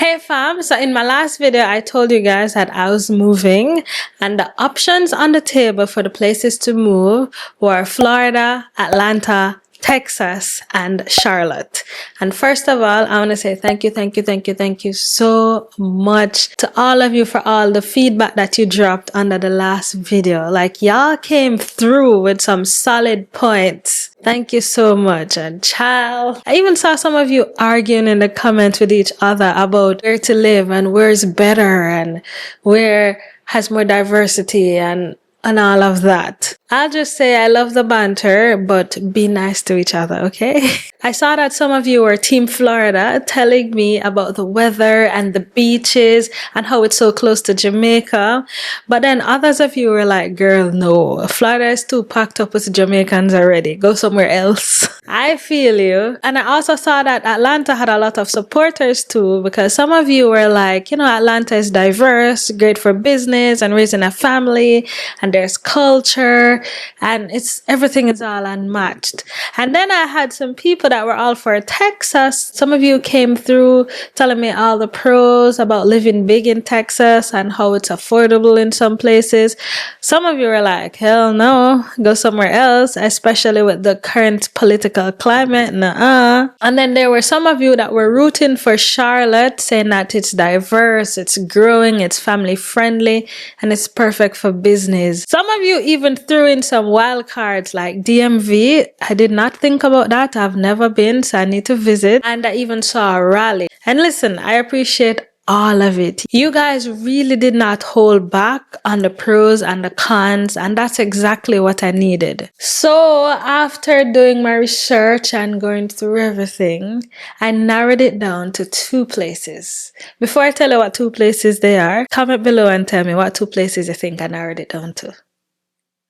Hey fam, so in my last video I told you guys that I was moving and the options on the table for the places to move were Florida, Atlanta, Texas, and Charlotte. And first of all, I want to say thank you so much to all of you for all the feedback that you dropped under the last video. Like, y'all came through with some solid points. Thank you so much. And child, I even saw some of you arguing in the comments with each other about where to live and where's better and where has more diversity and all of that. I'll just say I love the banter, but be nice to each other, okay? I saw that some of you were Team Florida telling me about the weather and the beaches and how it's so close to Jamaica. But then others of you were like, girl, no, Florida is too packed up with Jamaicans already. Go somewhere else. I feel you. And I also saw that Atlanta had a lot of supporters too, because some of you were like, you know, Atlanta is diverse, great for business and raising a family, and there's culture, and everything is all unmatched. And then I had some people that were all for Texas. Some of you came through telling me all the pros about living big in Texas and how it's affordable in some places. Some of you were like, hell no, go somewhere else, especially with the current political climate. Nuh-uh. And then there were some of you that were rooting for Charlotte, saying that it's diverse, it's growing, it's family friendly, and it's perfect for business. Some of you even threw in some wild cards like DMV. I did not think about that. I've never been, so I need to visit. And I even saw a rally. And listen, I appreciate all of it. You guys really did not hold back on the pros and the cons, and that's exactly what I needed. So after doing my research and going through everything, I narrowed it down to 2 places. Before I tell you what 2 places they are, comment below and tell me what 2 places you think I narrowed it down to.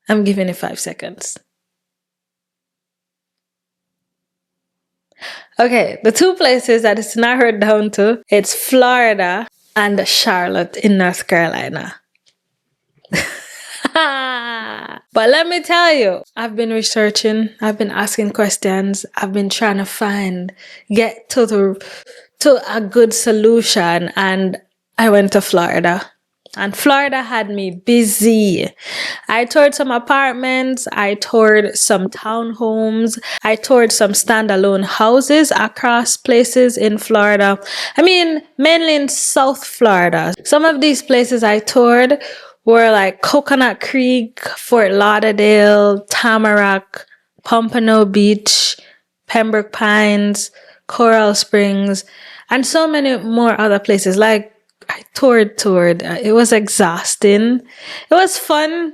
I'm giving it 5 seconds. Okay, the 2 places that it's narrowed down to, it's Florida and Charlotte in North Carolina. But let me tell you, I've been researching, I've been asking questions, I've been trying to get to a good solution, and I went to Florida. And Florida had me busy. I toured some apartments, I toured some townhomes, I toured some standalone houses across places in Florida. I mean, mainly in South Florida. Some of these places I toured were like Coconut Creek, Fort Lauderdale, Tamarack, Pompano Beach, Pembroke Pines, Coral Springs, and so many more other places. Like, I toured. It was exhausting. It was fun.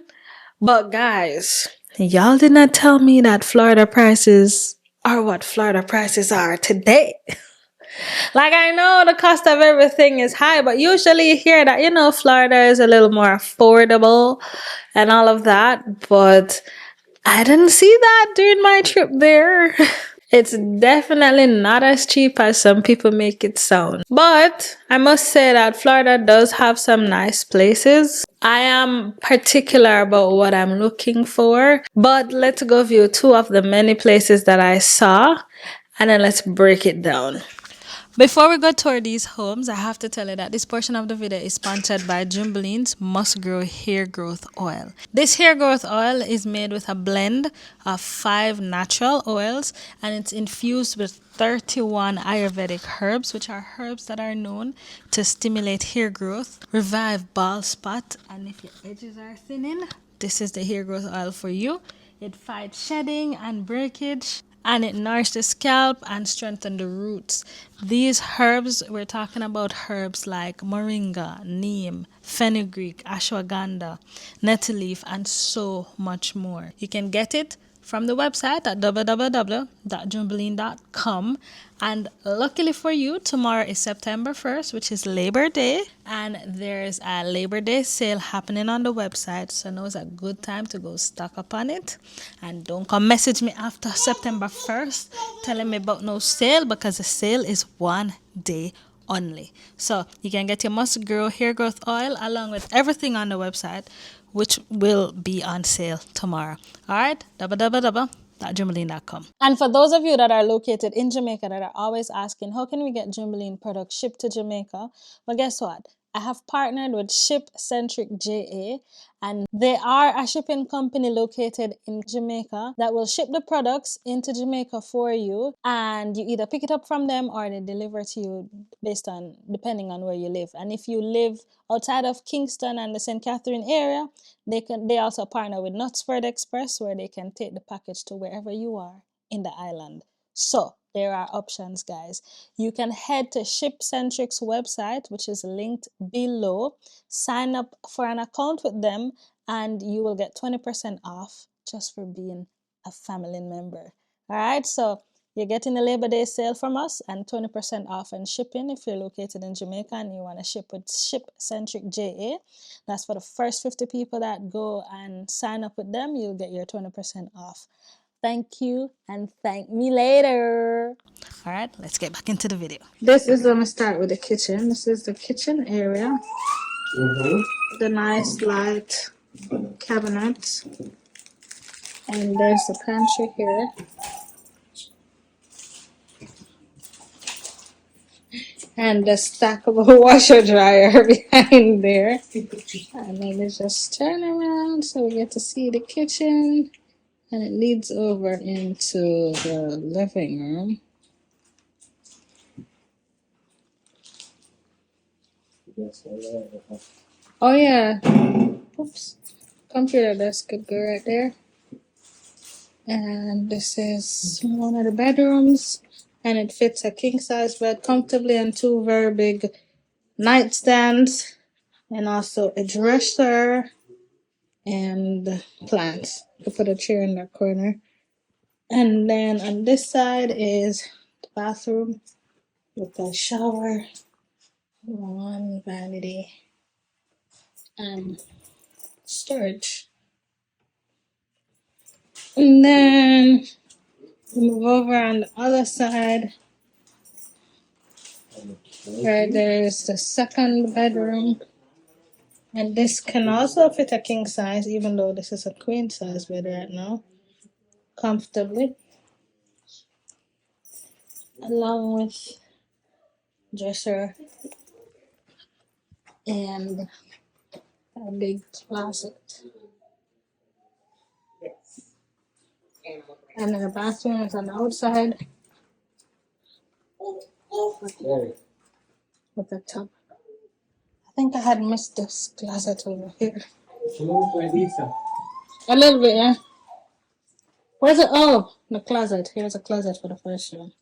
But guys, y'all did not tell me that Florida prices are what Florida prices are today. Like, I know the cost of everything is high, but usually you hear that, you know, Florida is a little more affordable and all of that. But I didn't see that during my trip there. It's definitely not as cheap as some people make it sound. But I must say that Florida does have some nice places. I am particular about what I'm looking for. But let's go view 2 of the many places that I saw, and then let's break it down. Before we go toward these homes, I have to tell you that this portion of the video is sponsored by Jingle's Must Grow Hair Growth Oil. This hair growth oil is made with a blend of 5 natural oils, and it's infused with 31 Ayurvedic herbs, which are herbs that are known to stimulate hair growth, revive bald spot, and if your edges are thinning, this is the hair growth oil for you. It fights shedding and breakage, and it nourishes the scalp and strengthens the roots. These herbs, we're talking about herbs like moringa, neem, fenugreek, ashwagandha, nettle leaf, and so much more. You can get it from the website at www.jumblin.com. And luckily for you, tomorrow is September 1st, which is Labor Day. And there's a Labor Day sale happening on the website. So now is a good time to go stock up on it. And don't come message me after September 1st telling me about no sale, because the sale is 1 day only. So you can get your Must Grow Hair Growth Oil along with everything on the website, which will be on sale tomorrow. All right, www.jumblin.com. shop.jamaica.com. And for those of you that are located in Jamaica that are always asking, how can we get Jamaican products shipped to Jamaica? Well, guess what? I have partnered with Ship Centric JA, and they are a shipping company located in Jamaica that will ship the products into Jamaica for you, and you either pick it up from them or they deliver to you depending on where you live. And if you live outside of Kingston and the St. Catherine area, they also partner with Knutsford Express, where they can take the package to wherever you are in the island. So there are options, guys. You can head to ShipCentric's website, which is linked below. Sign up for an account with them, and you will get 20% off just for being a family member. All right, so you're getting a Labor Day sale from us and 20% off and shipping if you're located in Jamaica and you want to ship with ShipCentric JA. That's for the first 50 people that go and sign up with them. You'll get your 20% off. Thank you and thank me later. All right, let's get back into the video. This is going to start with the kitchen. This is the kitchen area. The nice light cabinet. And there's the pantry here. And the stackable washer dryer behind there. And then we just turn around so we get to see the kitchen. And it leads over into the living room. Oh yeah. Oops. Computer desk could go right there. And this is one of the bedrooms. And it fits a king-size bed comfortably and two very big nightstands. And also a dresser and plants. You put a chair in the corner. And then on this side is the bathroom with a shower, one vanity, and storage. And then we move over on the other side where there's the second bedroom. And this can also fit a king size, even though this is a queen size bed right now, comfortably. Along with dresser and a big closet. And the bathroom is on the outside with a tub. I think I had missed this closet over here. A little bit, yeah. Where's it? Oh, the closet. Here's a closet for the first room.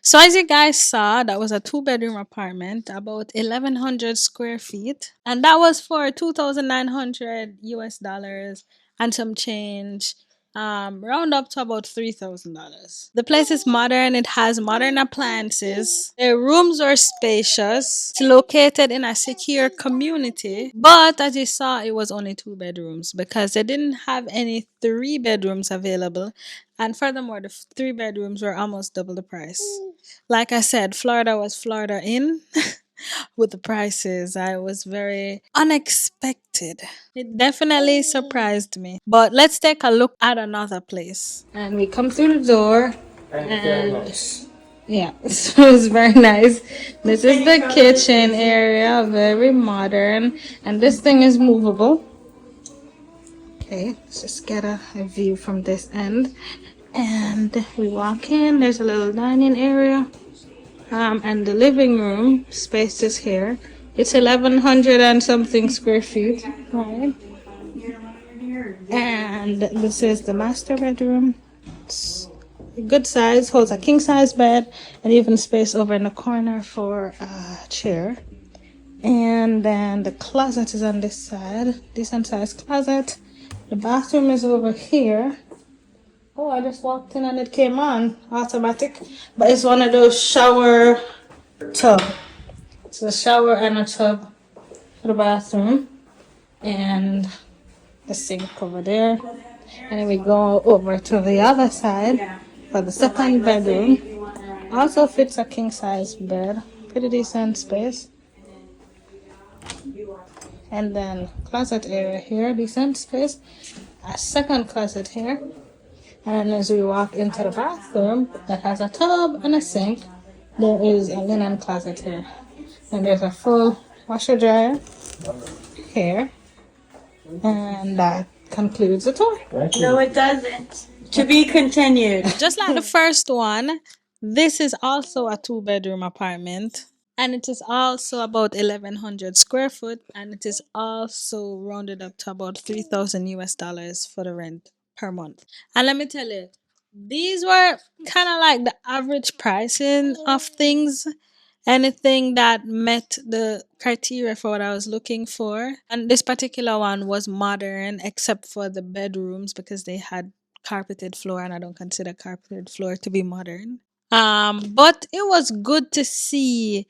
So as you guys saw, that was a 2-bedroom apartment, about 1,100 square feet. And that was for 2,900 US dollars and some change. Round up to about $3,000. The place is modern. It has modern appliances. The rooms are spacious. It's located in a secure community. But as you saw, it was only 2 bedrooms because they didn't have any 3 bedrooms available. And furthermore, the 3 bedrooms were almost double the price. Like I said, Florida was Florida in with the prices. I was very unexpected. It definitely surprised me. But let's take a look at another place. And we come through the door. And yeah, so it's very nice. This is the kitchen area, very modern. And this thing is movable. Okay, let's just get a view from this end. And we walk in, there's a little dining area. And the living room space is here. It's 1,100 and something square feet, right? And this is the master bedroom. It's a good size, holds a king size bed, and even space over in the corner for a chair. And then the closet is on this side, decent sized closet. The bathroom is over here. Oh, I just walked in and it came on automatic, but it's one of those shower tub. It's a shower and a tub for the bathroom, and the sink over there. And then we go over to the other side for the second bedroom. Also fits a king size bed, pretty decent space. And then closet area here, decent space. A second closet here. And as we walk into the bathroom that has a tub and a sink, there is a linen closet here. And there's a full washer dryer here. And that concludes the tour. No, it doesn't. To be continued. Just like the first one, this is also a 2-bedroom apartment. And it is also about 1,100 square foot. And it is also rounded up to about 3,000 US dollars for the rent per month. And let me tell you, these were kind of like the average pricing of things. Anything that met the criteria for what I was looking for. And this particular one was modern, except for the bedrooms because they had carpeted floor, and I don't consider carpeted floor to be modern. But it was good to see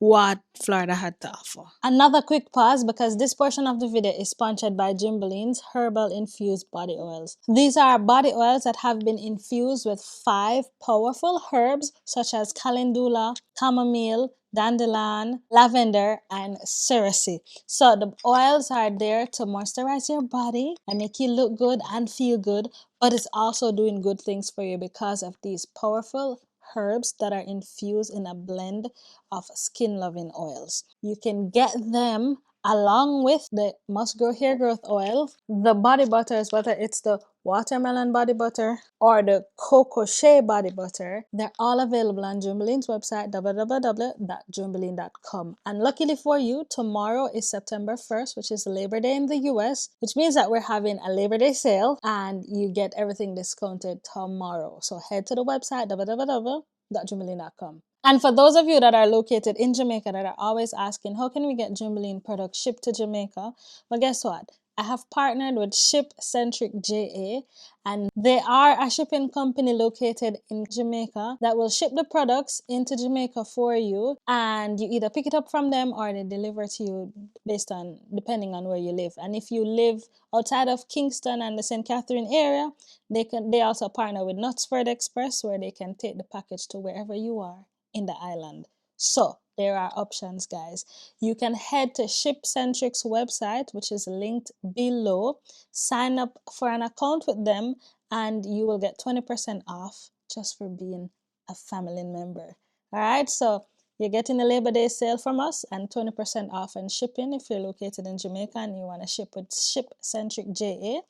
what Florida had to offer. Another quick pause because this portion of the video is sponsored by Jimbelin's Herbal Infused Body Oils. These are body oils that have been infused with 5 powerful herbs such as calendula, chamomile, dandelion, lavender, and cerasee. So the oils are there to moisturize your body and make you look good and feel good, but it's also doing good things for you because of these powerful herbs that are infused in a blend of skin loving oils. You can get them along with the Must Grow Hair Growth Oil, the body butters, whether it's the watermelon body butter or the cocoa shea body butter. They're all available on Jimbelin's website, www.jimbelin.com. And luckily for you, tomorrow is September 1st, which is Labor Day in the US, which means that we're having a Labor Day sale and you get everything discounted tomorrow. So head to the website, www.jimbelin.com. And for those of you that are located in Jamaica that are always asking, how can we get Jimbelin products shipped to Jamaica? Well, guess what? I have partnered with Ship Centric JA, and they are a shipping company located in Jamaica that will ship the products into Jamaica for you, and you either pick it up from them or they deliver to you depending on where you live. And if you live outside of Kingston and the St. Catherine area, they also partner with Knutsford Express, where they can take the package to wherever you are in the island. So there are options, guys. You can head to ShipCentric's website, which is linked below. Sign up for an account with them and you will get 20% off just for being a family member. All right, so you're getting a Labor Day sale from us and 20% off and shipping if you're located in Jamaica and you want to ship with ShipCentric JA.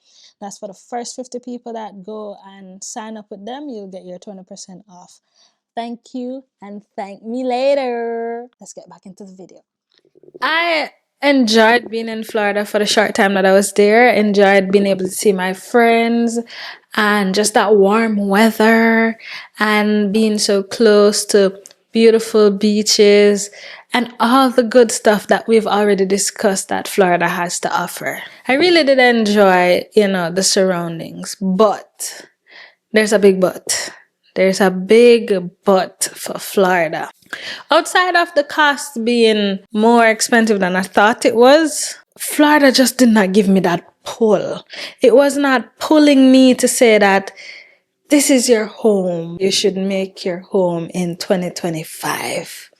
That's for the first 50 people that go and sign up with them. You'll get your 20% off. Thank you and thank me later. Let's get back into the video. I enjoyed being in Florida for the short time that I was there. Enjoyed being able to see my friends and just that warm weather and being so close to beautiful beaches and all the good stuff that we've already discussed that Florida has to offer. I really did enjoy, the surroundings, but there's a big but. There's a big but for Florida. Outside of the cost being more expensive than I thought it was, Florida just did not give me that pull. It was not pulling me to say that this is your home. You should make your home in 2025.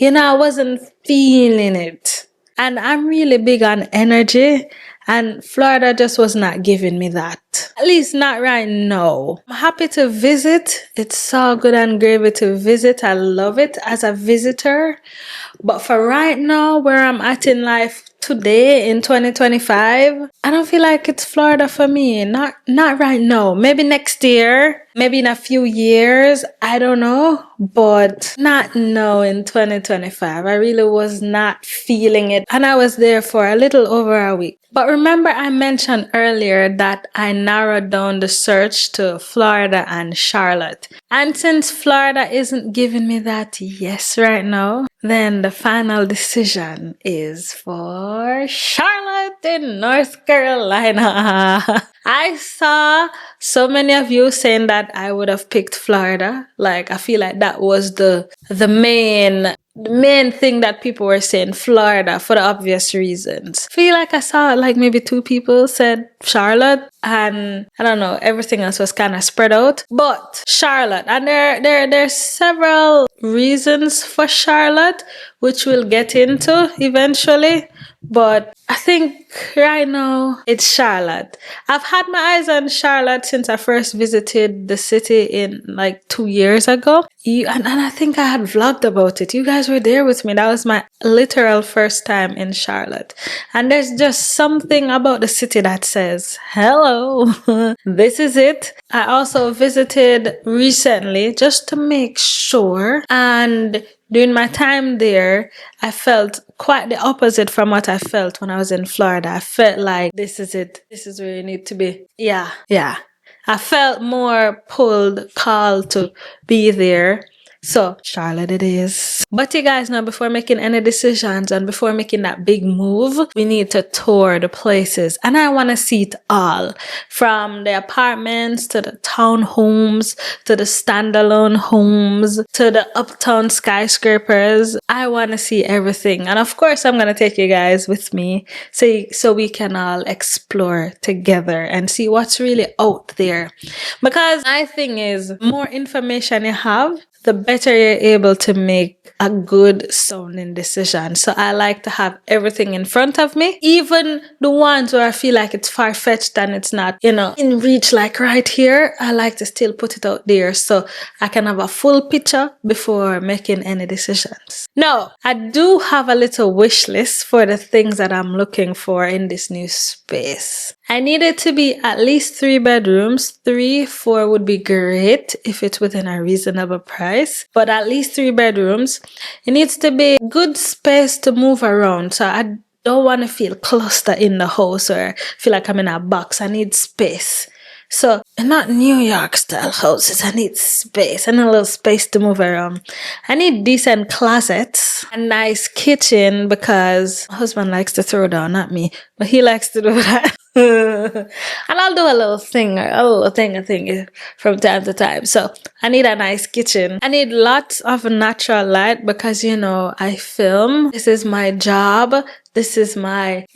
I wasn't feeling it. And I'm really big on energy. And Florida just was not giving me that. At least not right now. I'm happy to visit. It's so good and gravy to visit. I love it as a visitor. But for right now, where I'm at in life today in 2025, I don't feel like it's Florida for me. Not right now. Maybe next year. Maybe in a few years. I don't know. But not now in 2025. I really was not feeling it. And I was there for a little over a week. But remember I mentioned earlier that I narrowed down the search to Florida and Charlotte. And since Florida isn't giving me that yes right now, then the final decision is for Charlotte in North Carolina. I saw so many of you saying that I would have picked Florida. Like, I feel like that was the main the main thing that people were saying, Florida, for the obvious reasons. Feel like I saw like maybe 2 people said Charlotte, and I don't know, everything else was kind of spread out. But Charlotte, and there's several reasons for Charlotte, which we'll get into eventually. But I think right now it's Charlotte. I've had my eyes on Charlotte since I first visited the city in like 2 years ago. And I think I had vlogged about it. You guys were there with me. That was my literal first time in Charlotte. And there's just something about the city that says, hello, this is it. I also visited recently just to make sure. And during my time there, I felt quite the opposite from what I felt when I was in Florida. I felt like this is it. This is where you need to be. Yeah. I felt more called to be there. So, Charlotte it is. But you guys know, before making any decisions and before making that big move, we need to tour the places. And I want to see it all. From the apartments, to the townhomes, to the standalone homes, to the uptown skyscrapers. I want to see everything. And of course, I'm going to take you guys with me so we can all explore together and see what's really out there. Because my thing is, more information you have, the better you're able to make a good sounding decision. So I like to have everything in front of me, even the ones where I feel like it's far-fetched and it's not, in reach, like right here. I like to still put it out there so I can have a full picture before making any decisions. Now, I do have a little wish list for the things that I'm looking for in this new space. I need it to be at least 3 bedrooms. 3, 4 would be great if it's within a reasonable price, but at least 3 bedrooms. It needs to be good space to move around. So I don't want to feel clustered in the house or feel like I'm in a box. I need space. So, not New York style houses. I need space. I need a little space to move around. I need decent closets, a nice kitchen, because my husband likes to throw down, not me, but he likes to do that. And I'll do a little thing from time to time. So I need a nice kitchen. I need lots of natural light because, I film. This is my job. This is my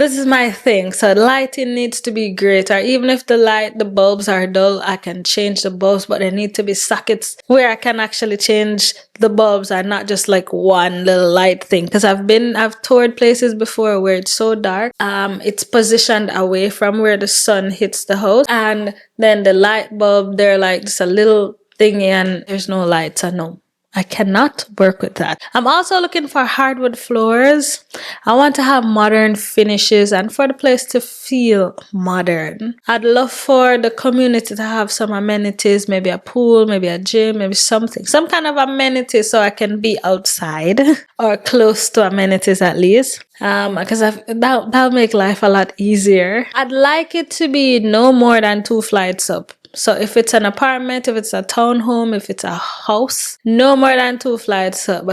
thing. So lighting needs to be great. Or even if the bulbs are dull, I can change the bulbs, but there need to be sockets where I can actually change the bulbs and not just like one little light thing. Because I've toured places before where it's so dark. It's positioned away from where the sun hits the house. And then the light bulb, they're like just a little thingy and there's no light. So no, I cannot work with that. I'm also looking for hardwood floors. I want to have modern finishes and for the place to feel modern. I'd love for the community to have some amenities, maybe a pool, maybe a gym, maybe something. Some kind of amenity so I can be outside or close to amenities at least. Because that'll make life a lot easier. I'd like it to be no more than 2 flights up. So if it's an apartment, if it's a townhome, if it's a house, no more than 2 flights up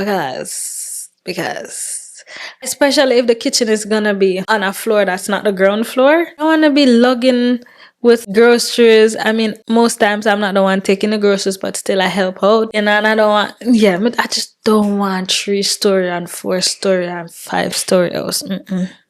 because especially if the kitchen is gonna be on a floor that's not the ground floor. I want to be lugging with groceries. I mean, most times I'm not the one taking the groceries, but still I help out. And I don't want, but I just don't want 3-story and 4-story and 5-story house.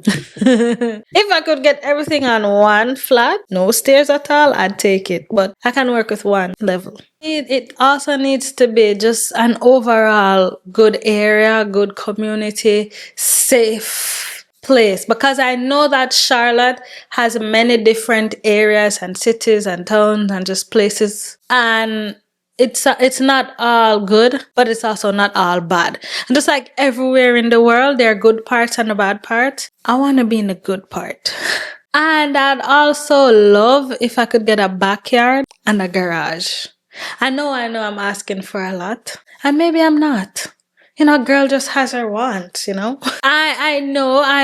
If I could get everything on one flat, no stairs at all, I'd take it. But I can work with one level. It also needs to be just an overall good area, good community, safe place, because I know that Charlotte has many different areas and cities and towns and just places, and it's not all good, but it's also not all bad. And just like everywhere in the world, there are good parts and the bad parts. I want to be in the good part. And I'd also love if I could get a backyard and a garage. I know I'm asking for a lot, and maybe I'm not. Girl just has her wants, I know I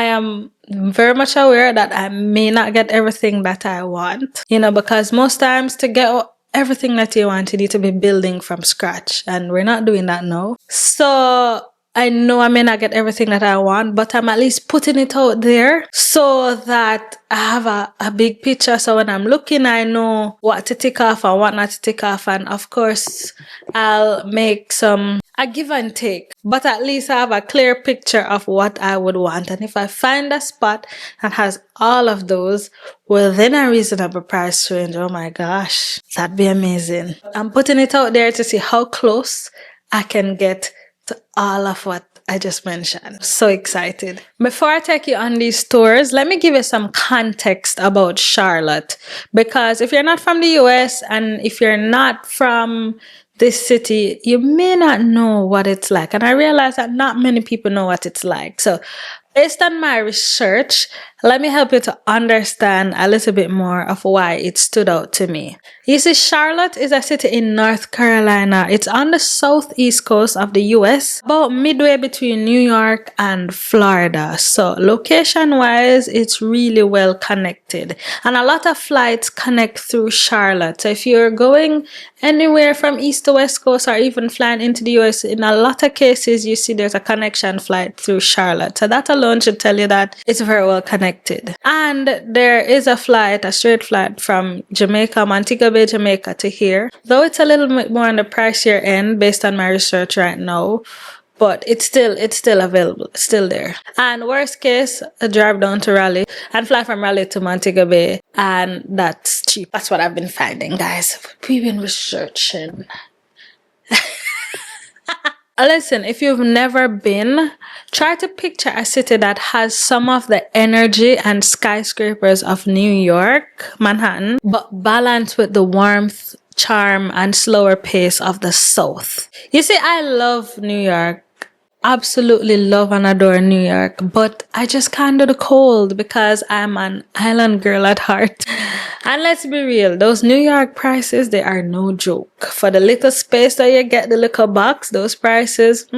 am very much aware that I may not get everything that I want, because most times to get everything that you want, you need to be building from scratch, and we're not doing that now. So I know I may not get everything that I want, but I'm at least putting it out there so that I have a big picture. So when I'm looking, I know what to tick off and what not to tick off. And of course, I'll make a give and take, but at least I have a clear picture of what I would want. And if I find a spot that has all of those within a reasonable price range, oh my gosh, that'd be amazing. I'm putting it out there to see how close I can get to all of what I just mentioned. So excited. Before I take you on these tours, let me give you some context about Charlotte. Because if you're not from the US and if you're not from this city, you may not know what it's like. And I realize that not many people know what it's like. So based on my research, let me help you to understand a little bit more of why it stood out to me. You see, Charlotte is a city in North Carolina. It's on the southeast coast of the US, about midway between New York and Florida. So location-wise, it's really well connected. And a lot of flights connect through Charlotte. So if you're going anywhere from east to west coast or even flying into the US, in a lot of cases, you see there's a connection flight through Charlotte. So that alone should tell you that it's very well connected. And there is a flight, a straight flight from Jamaica, Montego Bay, Jamaica to here. Though it's a little bit more on the pricier end based on my research right now, but it's still available, it's still there. And worst case, a drive down to Raleigh and fly from Raleigh to Montego Bay, and that's cheap. That's what I've been finding, guys. We've been researching. Listen, if you've never been, try to picture a city that has some of the energy and skyscrapers of New York, Manhattan, but balanced with the warmth, charm, and slower pace of the South. You see, I love New York. Absolutely love and adore New York, but I just can't do the cold because I'm an island girl at heart. And let's be real, those New York prices, they are no joke. For the little space that you get, the little box, those prices, I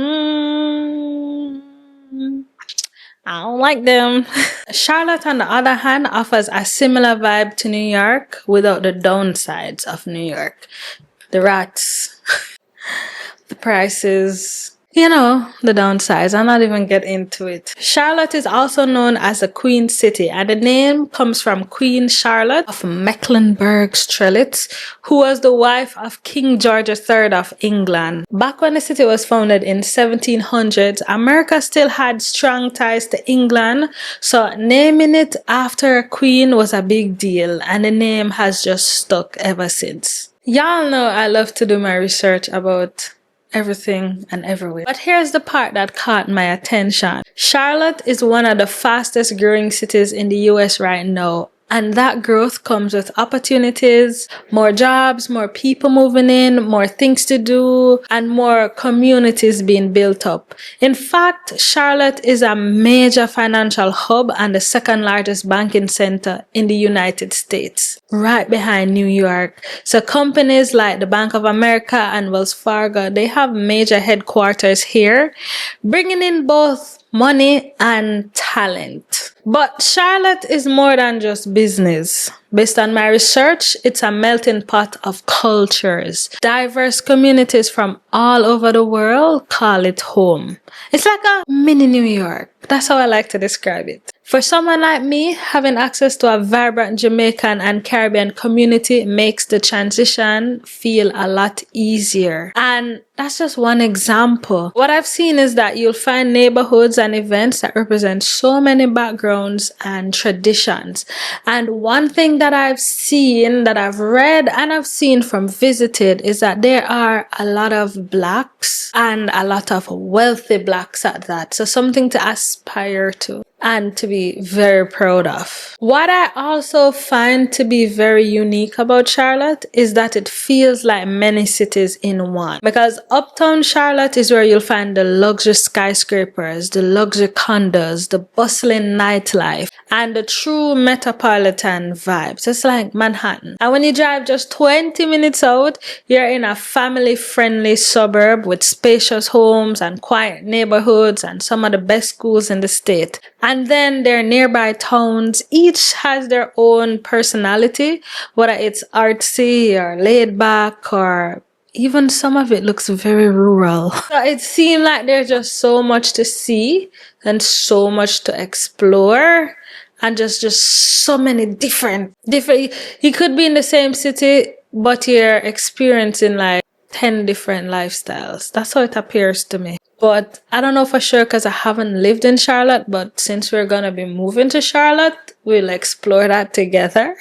don't like them. Charlotte, on the other hand, offers a similar vibe to New York without the downsides of New York. The rats, the prices, you know, the downsides. I'll not even get into it. Charlotte is also known as the Queen City, and the name comes from Queen Charlotte of Mecklenburg-Strelitz, who was the wife of King George III of England. Back when the city was founded in 1700s, America still had strong ties to England, so naming it after a queen was a big deal, and the name has just stuck ever since. Y'all know I love to do my research about everything and everywhere. But here's the part that caught my attention. Charlotte is one of the fastest growing cities in the US right now. And that growth comes with opportunities, more jobs, more people moving in, more things to do, and more communities being built up. In fact, Charlotte is a major financial hub and the second largest banking center in the United States, right behind New York. So companies like the Bank of America and Wells Fargo, they have major headquarters here, bringing in both money and talent. But Charlotte is more than just business. Based on my research, it's a melting pot of cultures. Diverse communities from all over the world call it home. It's like a mini New York. That's how I like to describe it. For someone like me, having access to a vibrant Jamaican and Caribbean community makes the transition feel a lot easier. And that's just one example. What I've seen is that you'll find neighborhoods and events that represent so many backgrounds and traditions. And one thing that I've seen, that I've read and I've seen from visited is that there are a lot of blacks and a lot of wealthy blacks at that. So something to aspire to and to be very proud of. What I also find to be very unique about Charlotte is that it feels like many cities in one. Because uptown Charlotte is where you'll find the luxury skyscrapers, the luxury condos, the bustling nightlife, and the true metropolitan vibes. It's like Manhattan. And when you drive just 20 minutes out, you're in a family-friendly suburb with spacious homes and quiet neighborhoods and some of the best schools in the state. And then their nearby towns, each has their own personality, whether it's artsy or laid back or, even some of it looks very rural. So it seemed like there's just so much to see and so much to explore, and just so many different. You could be in the same city, but you're experiencing like 10 different lifestyles. That's how it appears to me. But I don't know for sure because I haven't lived in Charlotte, but since we're gonna be moving to Charlotte, we'll explore that together.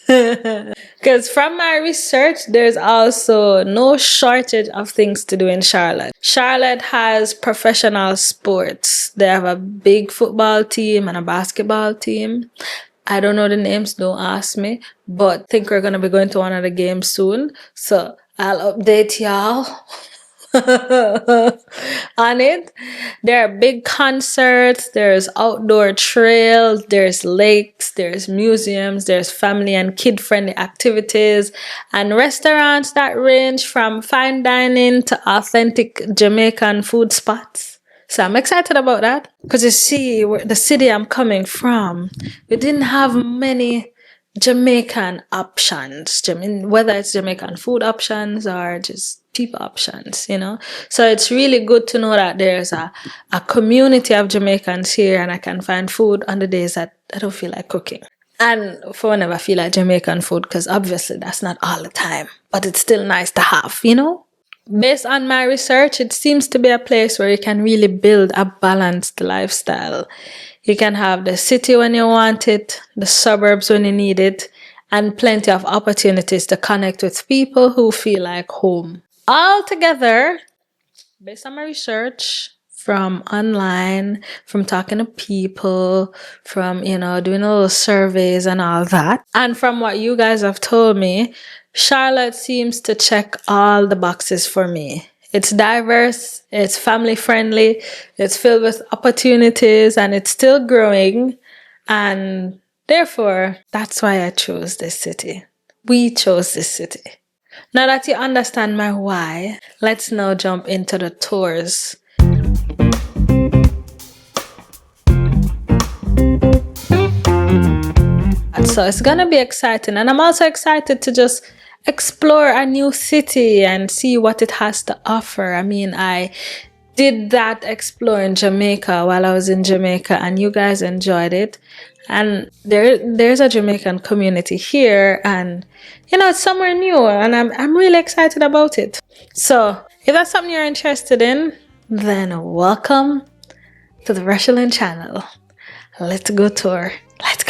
Because from my research, there's also no shortage of things to do in Charlotte. Charlotte has professional sports. They have a big football team and a basketball team. I don't know the names, don't ask me, but I think we're going to be going to one of the games soon. So I'll update y'all on it. There are big concerts, there's outdoor trails, there's lakes, there's museums, there's family and kid-friendly activities, and restaurants that range from fine dining to authentic Jamaican food spots. So I'm excited about that because you see, the city I'm coming from, we didn't have many Jamaican options, whether it's Jamaican food options or just people options, you know. So it's really good to know that there's a community of Jamaicans here, and I can find food on the days that I don't feel like cooking. And for whenever I feel like Jamaican food, because obviously that's not all the time, but it's still nice to have, you know. Based on my research, it seems to be a place where you can really build a balanced lifestyle. You can have the city when you want it, the suburbs when you need it, and plenty of opportunities to connect with people who feel like home. All together, based on my research, from online, from talking to people, from, you know, doing little surveys and all that, and from what you guys have told me, Charlotte seems to check all the boxes for me. It's diverse, it's family friendly, it's filled with opportunities, and it's still growing. And therefore, that's why I chose this city. We chose this city. Now that you understand my why, let's now jump into the tours. So it's gonna be exciting, and I'm also excited to just explore a new city and see what it has to offer. I mean, I did that explore in Jamaica while I was in Jamaica, and you guys enjoyed it. And there's a Jamaican community here, and you know, it's somewhere new, and I'm really excited about it. So if that's something you're interested in, then welcome to the Rochielin channel. Let's go tour. Let's